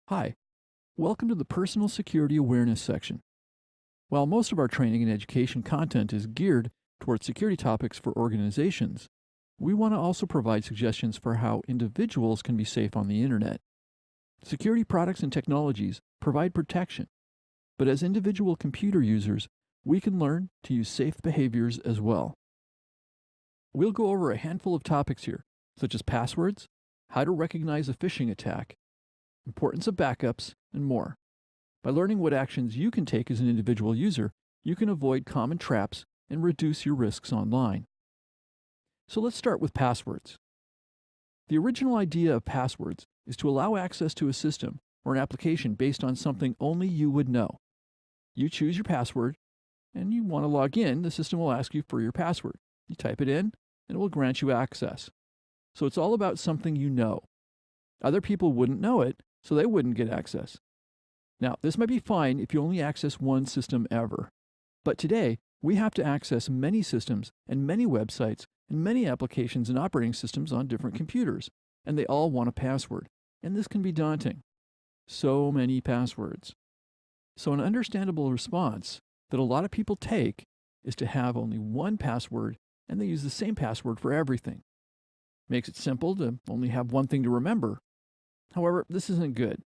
Hi, welcome to the Personal Security Awareness section. While most of our training and education content is geared towards security topics for organizations, we want to also provide suggestions for how individuals can be safe on the internet. Security products and technologies provide protection, but as individual computer users, we can learn to use safe behaviors as well. We'll go over a handful of topics here, such as passwords, how to recognize a phishing attack, importance of backups, and more. By learning what actions you can take as an individual user, you can avoid common traps and reduce your risks online. So let's start with passwords. The original idea of passwords is to allow access to a system or an application based on something only you would know. You choose your password, and you want to log in, the system will ask you for your password. You type it in, and it will grant you access. So it's all about something you know. Other people wouldn't know it, so they wouldn't get access. Now, this might be fine if you only access one system ever. But today, we have to access many systems and many websites and many applications and operating systems on different computers, and they all want a password. And this can be daunting. So many passwords. So an understandable response that a lot of people take is to have only one password, and they use the same password for everything. Makes it simple to only have one thing to remember. However, this isn't good.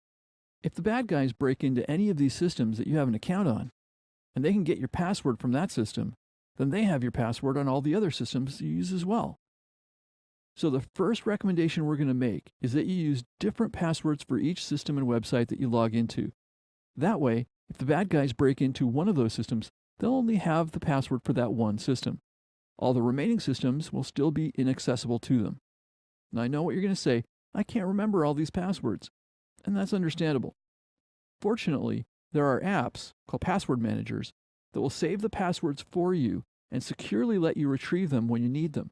If the bad guys break into any of these systems that you have an account on, and they can get your password from that system, then they have your password on all the other systems you use as well. So the first recommendation we're going to make is that you use different passwords for each system and website that you log into. That way, if the bad guys break into one of those systems, they'll only have the password for that one system. All the remaining systems will still be inaccessible to them. Now I know what you're going to say, I can't remember all these passwords, and that's understandable. Fortunately, there are apps called password managers that will save the passwords for you and securely let you retrieve them when you need them.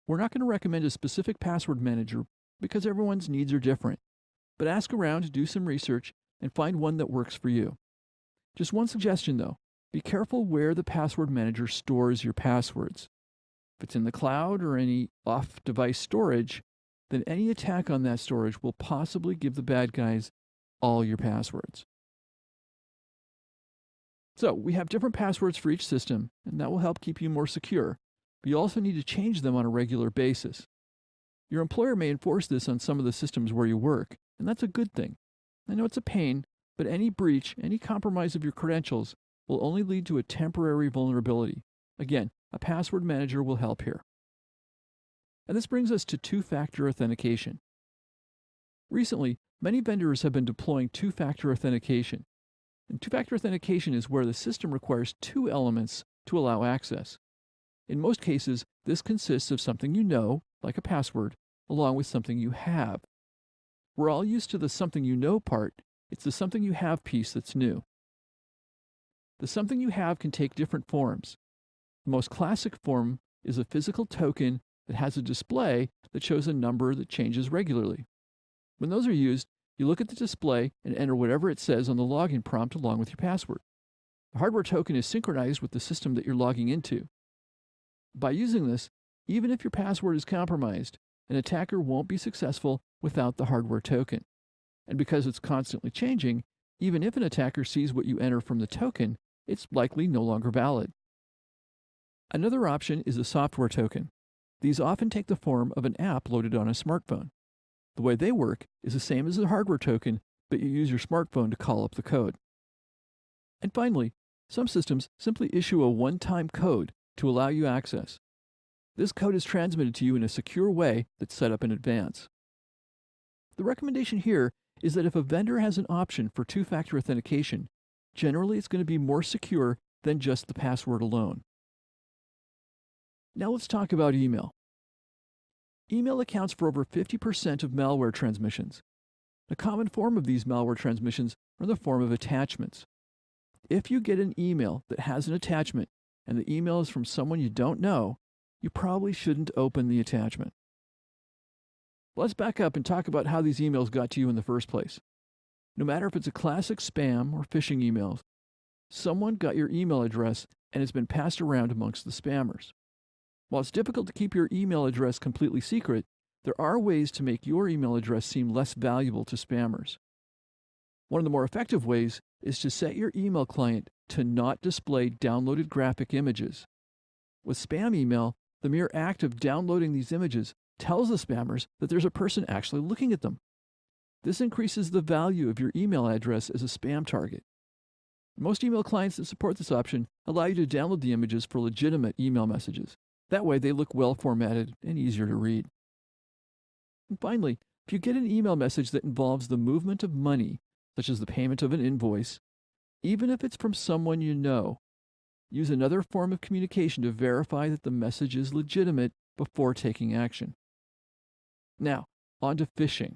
We're not going to recommend a specific password manager because everyone's needs are different, but ask around, do some research, and find one that works for you. Just one suggestion though, be careful where the password manager stores your passwords. If it's in the cloud or any off-device storage, then any attack on that storage will possibly give the bad guys all your passwords. So we have different passwords for each system, and that will help keep you more secure. But you also need to change them on a regular basis. Your employer may enforce this on some of the systems where you work, and that's a good thing. I know it's a pain, but any breach, any compromise of your credentials will only lead to a temporary vulnerability. Again, a password manager will help here. And this brings us to two-factor authentication. Recently, many vendors have been deploying two-factor authentication. And two-factor authentication is where the system requires two elements to allow access. In most cases, this consists of something you know, like a password, along with something you have. We're all used to the something you know part. It's the something you have piece that's new. The something you have can take different forms. The most classic form is a physical token that has a display that shows a number that changes regularly. When those are used, you look at the display and enter whatever it says on the login prompt along with your password. The hardware token is synchronized with the system that you're logging into. By using this, even if your password is compromised, an attacker won't be successful without the hardware token. And because it's constantly changing, even if an attacker sees what you enter from the token, it's likely no longer valid. Another option is a software token. These often take the form of an app loaded on a smartphone. The way they work is the same as the hardware token, but you use your smartphone to call up the code. And finally, some systems simply issue a one-time code to allow you access. This code is transmitted to you in a secure way that's set up in advance. The recommendation here is that if a vendor has an option for two-factor authentication, generally it's going to be more secure than just the password alone. Now let's talk about email. Email accounts for over 50% of malware transmissions. A common form of these malware transmissions are in the form of attachments. If you get an email that has an attachment and the email is from someone you don't know, you probably shouldn't open the attachment. Let's back up and talk about how these emails got to you in the first place. No matter if it's a classic spam or phishing emails, someone got your email address and it's been passed around amongst the spammers. While it's difficult to keep your email address completely secret, there are ways to make your email address seem less valuable to spammers. One of the more effective ways is to set your email client to not display downloaded graphic images. With spam email, the mere act of downloading these images tells the spammers that there's a person actually looking at them. This increases the value of your email address as a spam target. Most email clients that support this option allow you to download the images for legitimate email messages. That way they look well formatted and easier to read. And finally, if you get an email message that involves the movement of money, such as the payment of an invoice, even if it's from someone you know, use another form of communication to verify that the message is legitimate before taking action. Now, on to phishing.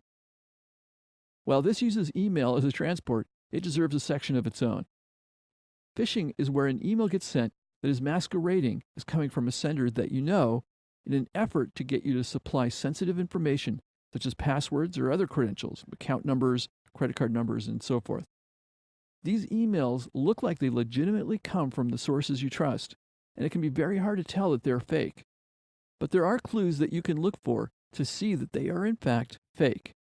While this uses email as a transport, it deserves a section of its own. Phishing is where an email gets sent that is masquerading as coming from a sender that you know in an effort to get you to supply sensitive information such as passwords or other credentials, account numbers, credit card numbers, and so forth. These emails look like they legitimately come from the sources you trust, and it can be very hard to tell that they're fake. But there are clues that you can look for to see that they are in fact fake.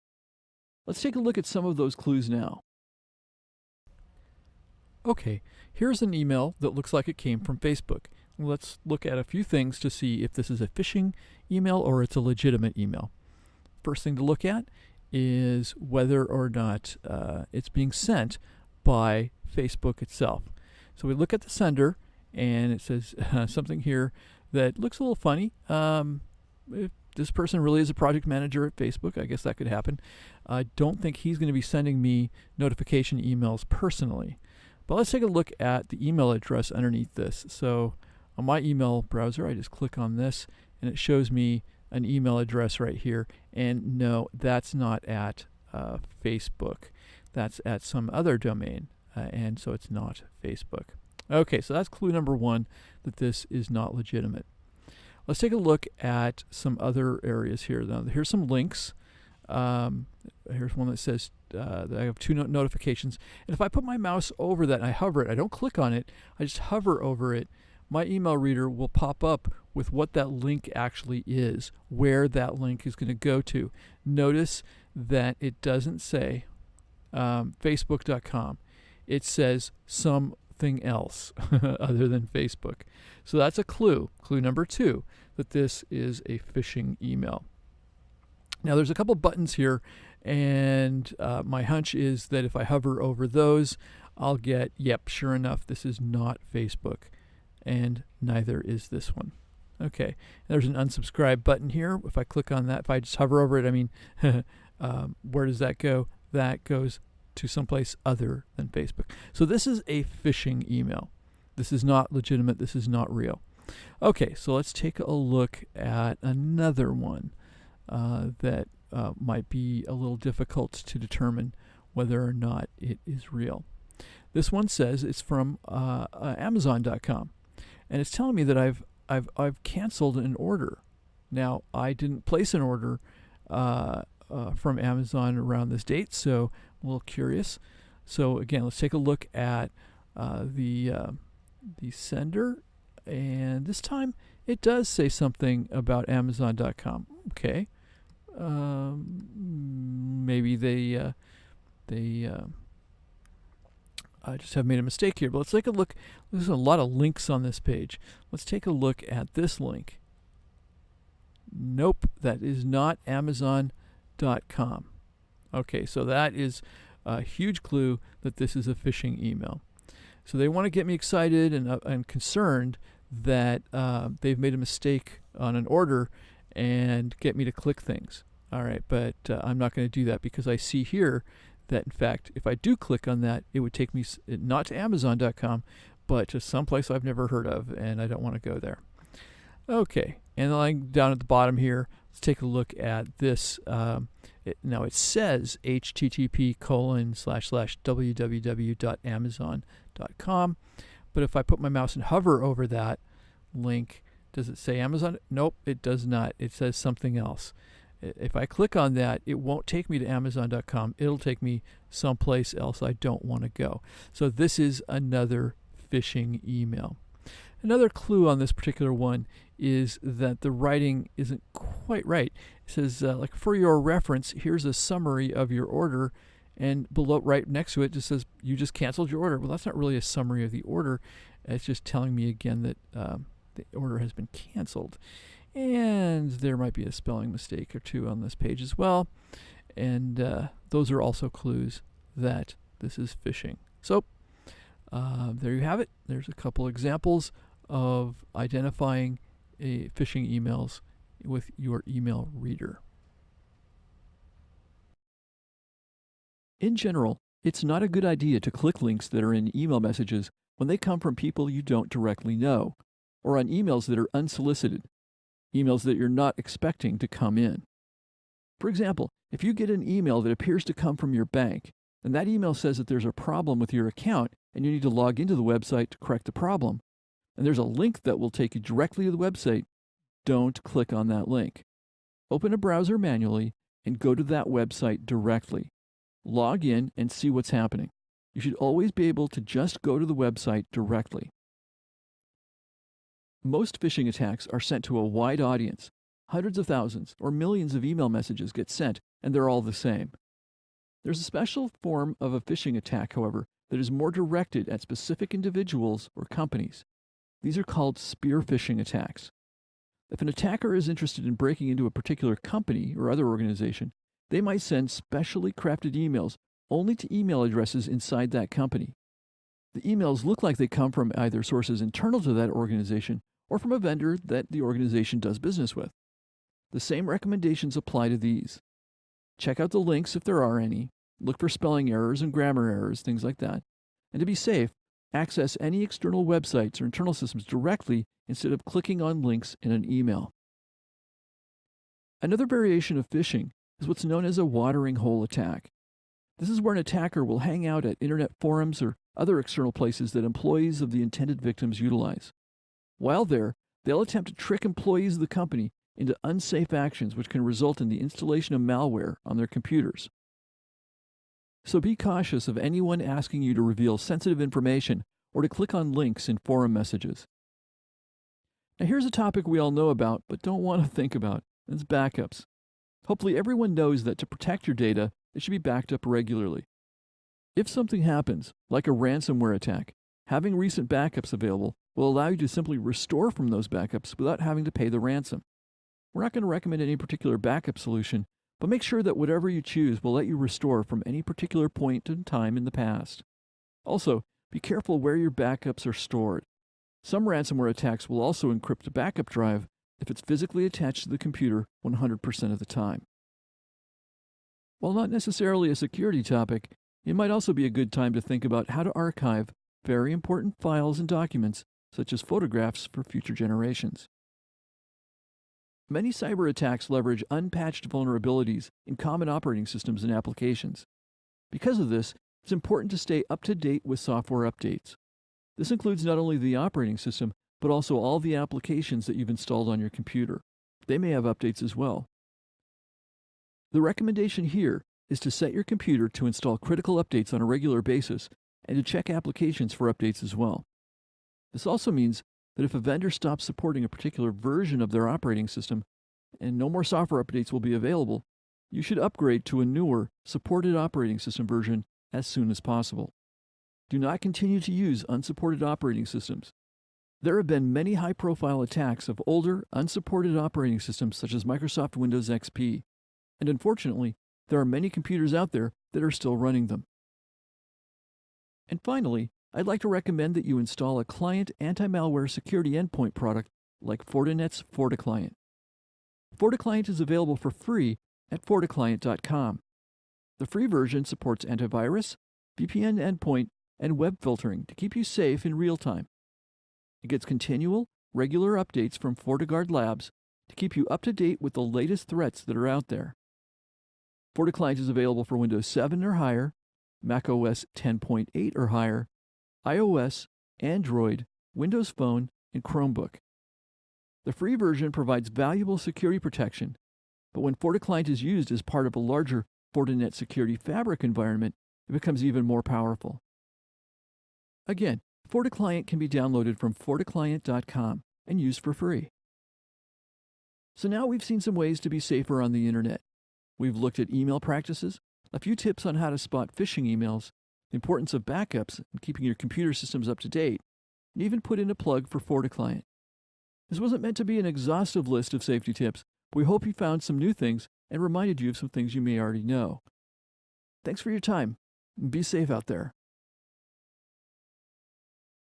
Let's take a look at some of those clues now. Okay, here's an email that looks like it came from Facebook. Let's look at a few things to see if this is a phishing email or it's a legitimate email. First thing to look at is whether or not it's being sent by Facebook itself. So we look at the sender, and it says something here that looks a little funny. If this person really is a project manager at Facebook, I guess that could happen. I don't think he's going to be sending me notification emails personally. But let's take a look at the email address underneath this. So on my email browser, I just click on this, and it shows me an email address right here. And no, that's not at Facebook. That's at some other domain, and so it's not Facebook. Okay, so that's clue number one, that this is not legitimate. Let's take a look at some other areas here. Now, here's some links. Here's one that says that I have two notifications. And if I put my mouse over that and I hover it, I don't click on it, I just hover over it, my email reader will pop up with what that link actually is, where that link is going to go to. Notice that it doesn't say facebook.com. It says something else other than Facebook. So that's a clue. Clue number two, that this is a phishing email. Now there's a couple buttons here, and my hunch is that if I hover over those, I'll get, yep, sure enough, this is not Facebook, and neither is this one. Okay, there's an unsubscribe button here. If I click on that, if I just hover over it, I mean, where does that go? That goes to someplace other than Facebook. So this is a phishing email. This is not legitimate. This is not real. Okay, so let's take a look at another one that might be a little difficult to determine whether or not it is real. This one says it's from Amazon.com, and it's telling me that I've canceled an order. Now, I didn't place an order from Amazon around this date, so I'm a little curious. So again, let's take a look at the sender, and this time it does say something about Amazon.com. Okay, maybe they I just have made a mistake here. But let's take a look. There's a lot of links on this page. Let's take a look at this link. Nope, that is not Amazon.com. Okay, so that is a huge clue that this is a phishing email. So they want to get me excited and concerned that they've made a mistake on an order and get me to click things. All right, but I'm not going to do that, because I see here that, in fact, if I do click on that, it would take me not to Amazon.com, but to someplace I've never heard of, and I don't want to go there. Okay, and then down at the bottom here, let's take a look at this. Now it says http://www.amazon.com, but if I put my mouse and hover over that link, does it say Amazon? Nope, it does not. It says something else. If I click on that, it won't take me to Amazon.com. It'll take me someplace else I don't want to go. So this is another phishing email. Another clue on this particular one is that the writing isn't quite right. It says, like, for your reference, here's a summary of your order, And below, right next to it, just says, you just canceled your order. Well, that's not really a summary of the order. It's just telling me again that the order has been canceled. And there might be a spelling mistake or two on this page as well. And those are also clues that this is phishing. So there you have it. There's a couple examples of identifying phishing emails with your email reader. In general, it's not a good idea to click links that are in email messages when they come from people you don't directly know, or on emails that are unsolicited, emails that you're not expecting to come in. For example, if you get an email that appears to come from your bank, and that email says that there's a problem with your account and you need to log into the website to correct the problem, and there's a link that will take you directly to the website, don't click on that link. Open a browser manually and go to that website directly. Log in and see what's happening. You should always be able to just go to the website directly. Most phishing attacks are sent to a wide audience. Hundreds of thousands or millions of email messages get sent, and they're all the same. There's a special form of a phishing attack, however, that is more directed at specific individuals or companies. These are called spear phishing attacks. If an attacker is interested in breaking into a particular company or other organization, they might send specially crafted emails only to email addresses inside that company. The emails look like they come from either sources internal to that organization or from a vendor that the organization does business with. The same recommendations apply to these. Check out the links if there are any. Look for spelling errors and grammar errors, things like that. And to be safe, access any external websites or internal systems directly instead of clicking on links in an email. Another variation of phishing is what's known as a watering hole attack. This is where an attacker will hang out at internet forums or other external places that employees of the intended victims utilize. While there, they'll attempt to trick employees of the company into unsafe actions which can result in the installation of malware on their computers. So be cautious of anyone asking you to reveal sensitive information or to click on links in forum messages. Now here's a topic we all know about but don't want to think about. It's backups. Hopefully everyone knows that to protect your data, it should be backed up regularly. If something happens, like a ransomware attack, having recent backups available will allow you to simply restore from those backups without having to pay the ransom. We're not going to recommend any particular backup solution, but make sure that whatever you choose will let you restore from any particular point in time in the past. Also, be careful where your backups are stored. Some ransomware attacks will also encrypt a backup drive if it's physically attached to the computer 100% of the time. While not necessarily a security topic, it might also be a good time to think about how to archive very important files and documents, such as photographs, for future generations. Many cyber attacks leverage unpatched vulnerabilities in common operating systems and applications. Because of this, it's important to stay up to date with software updates. This includes not only the operating system, but also all the applications that you've installed on your computer. They may have updates as well. The recommendation here is to set your computer to install critical updates on a regular basis and to check applications for updates as well. This also means that if a vendor stops supporting a particular version of their operating system and no more software updates will be available, you should upgrade to a newer, supported operating system version as soon as possible. Do not continue to use unsupported operating systems. There have been many high-profile attacks of older, unsupported operating systems such as Microsoft Windows XP, and unfortunately, there are many computers out there that are still running them. And finally, I'd like to recommend that you install a client anti-malware security endpoint product like Fortinet's FortiClient. FortiClient is available for free at forticlient.com. The free version supports antivirus, VPN endpoint, and web filtering to keep you safe in real time. It gets continual, regular updates from FortiGuard Labs to keep you up to date with the latest threats that are out there. FortiClient is available for Windows 7 or higher, macOS 10.8 or higher, iOS, Android, Windows Phone, and Chromebook. The free version provides valuable security protection, but when FortiClient is used as part of a larger Fortinet Security Fabric environment, it becomes even more powerful. Again, FortiClient can be downloaded from forticlient.com and used for free. So now we've seen some ways to be safer on the internet. We've looked at email practices. a few tips on how to spot phishing emails, the importance of backups and keeping your computer systems up to date, and even put in a plug for FortiClient. This wasn't meant to be an exhaustive list of safety tips, but we hope you found some new things and reminded you of some things you may already know. Thanks for your time. Be safe out there.